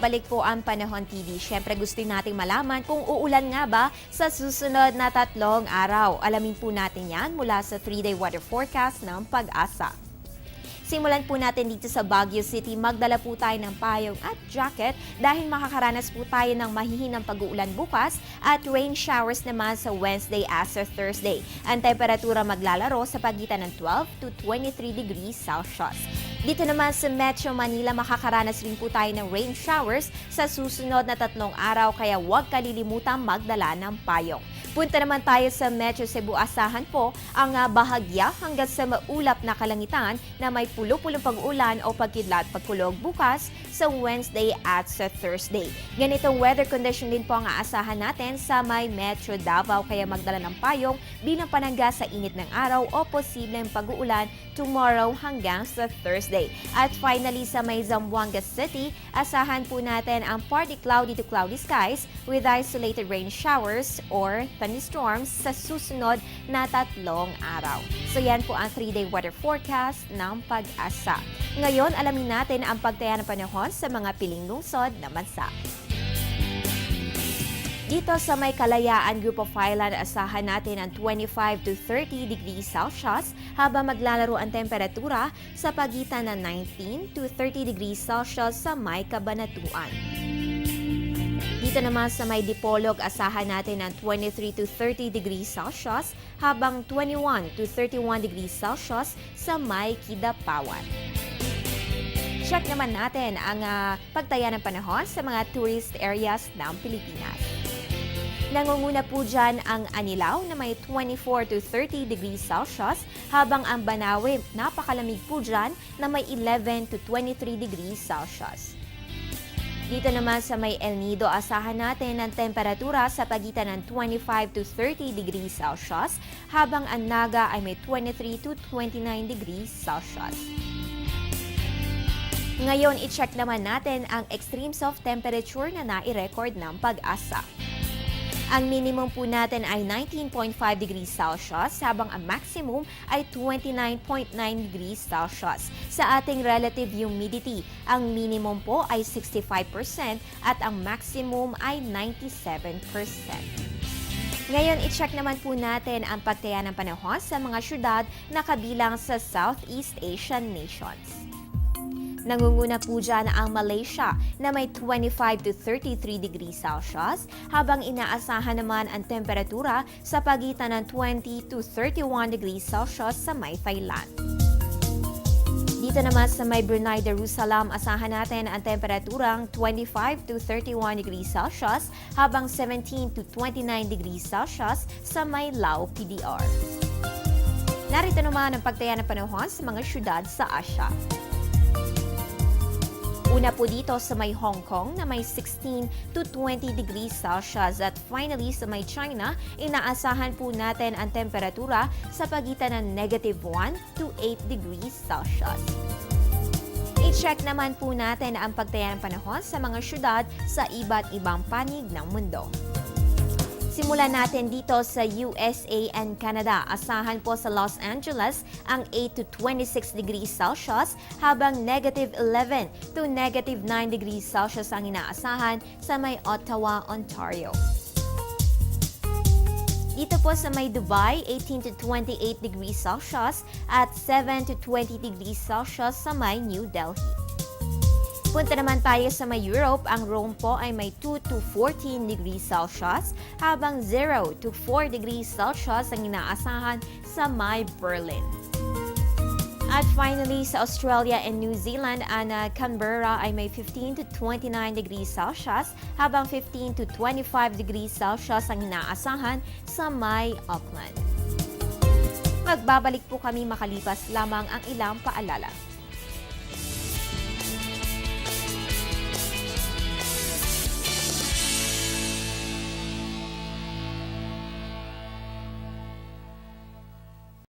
Nagbabalik po ang Panahon TV. Siyempre gusto nating malaman kung uulan nga ba sa susunod na 3 araw. Alamin po natin yan mula sa 3-day weather forecast ng Pag-asa. Simulan po natin dito sa Baguio City. Magdala po tayo ng payong at jacket dahil makakaranas po tayo ng mahihinang pag-uulan bukas at rain showers naman sa Wednesday as Thursday. Ang temperatura maglalaro sa pagitan ng 12 to 23 degrees Celsius. Dito naman sa Metro Manila, makakaranas rin po tayo ng rain showers sa susunod na 3 araw kaya huwag kalilimutang magdala ng payong. Punta naman tayo sa Metro Cebu. Asahan po ang bahagya hanggang sa maulap na kalangitan na may pulo-pulong pag-ulan o pagkidlat pagkulog bukas sa Wednesday at sa Thursday. Ganitong weather condition din po ang aasahan natin sa may Metro Davao kaya magdala ng payong bilang panangga sa init ng araw o posibleng pag-uulan tomorrow hanggang sa Thursday. At finally sa may Zamboanga City, asahan po natin ang partly cloudy to cloudy skies with isolated rain showers or thunderstorms sa susunod na 3 araw. So yan po ang 3-day weather forecast ng Pag-asa. Ngayon, alamin natin ang pagtaya ng panahon sa mga piling lungsod na bansa. Dito sa may Kalayaan Group of Highland, asahan natin ang 25 to 30 degrees Celsius habang maglalaro ang temperatura sa pagitan ng 19 to 30 degrees Celsius sa may Cabanatuan. Dito naman sa may Dipolog, asahan natin ang 23 to 30 degrees Celsius habang 21 to 31 degrees Celsius sa may Kidapawan. Check naman natin ang pagtaya ng panahon sa mga tourist areas ng Pilipinas. Nangunguna po dyan ang Anilao na may 24 to 30 degrees Celsius habang ang Banawe napakalamig po dyan na may 11 to 23 degrees Celsius. Dito naman sa may El Nido, asahan natin ang temperatura sa pagitan ng 25 to 30 degrees Celsius habang ang Naga ay may 23 to 29 degrees Celsius. Ngayon, i-check naman natin ang extreme soft temperature na nai-record ng Pag-asa. Ang minimum po natin ay 19.5 degrees Celsius habang ang maximum ay 29.9 degrees Celsius. Sa ating relative humidity, ang minimum po ay 65% at ang maximum ay 97%. Ngayon, i-check naman po natin ang pagtaya ng panahon sa mga syudad na kabilang sa Southeast Asian nations. Nangunguna po dyan ang Malaysia na may 25 to 33 degrees Celsius habang inaasahan naman ang temperatura sa pagitan ng 20 to 31 degrees Celsius sa may Thailand. Dito naman sa may Brunei Darussalam, asahan natin ang temperaturang 25 to 31 degrees Celsius habang 17 to 29 degrees Celsius sa may Lao PDR. Narito naman ang pagtaya ng panahon sa mga syudad sa Asia. Una po dito sa may Hong Kong na may 16 to 20 degrees Celsius at finally sa may China, inaasahan po natin ang temperatura sa pagitan ng -1 to 8 degrees Celsius. I-check naman po natin ang pagtaya ng panahon sa mga syudad sa iba't ibang panig ng mundo. Simulan natin dito sa USA and Canada. Asahan po sa Los Angeles ang 8 to 26 degrees Celsius habang -11 to -9 degrees Celsius ang inaasahan sa may Ottawa, Ontario. Dito po sa may Dubai, 18 to 28 degrees Celsius at 7 to 20 degrees Celsius sa may New Delhi. Punta naman tayo sa may Europe. Ang Rome po ay may 2 to 14 degrees Celsius habang 0 to 4 degrees Celsius ang inaasahan sa may Berlin. At finally, sa Australia and New Zealand, ang Canberra ay may 15 to 29 degrees Celsius habang 15 to 25 degrees Celsius ang inaasahan sa may Auckland. Magbabalik po kami makalipas lamang ang ilang paalala.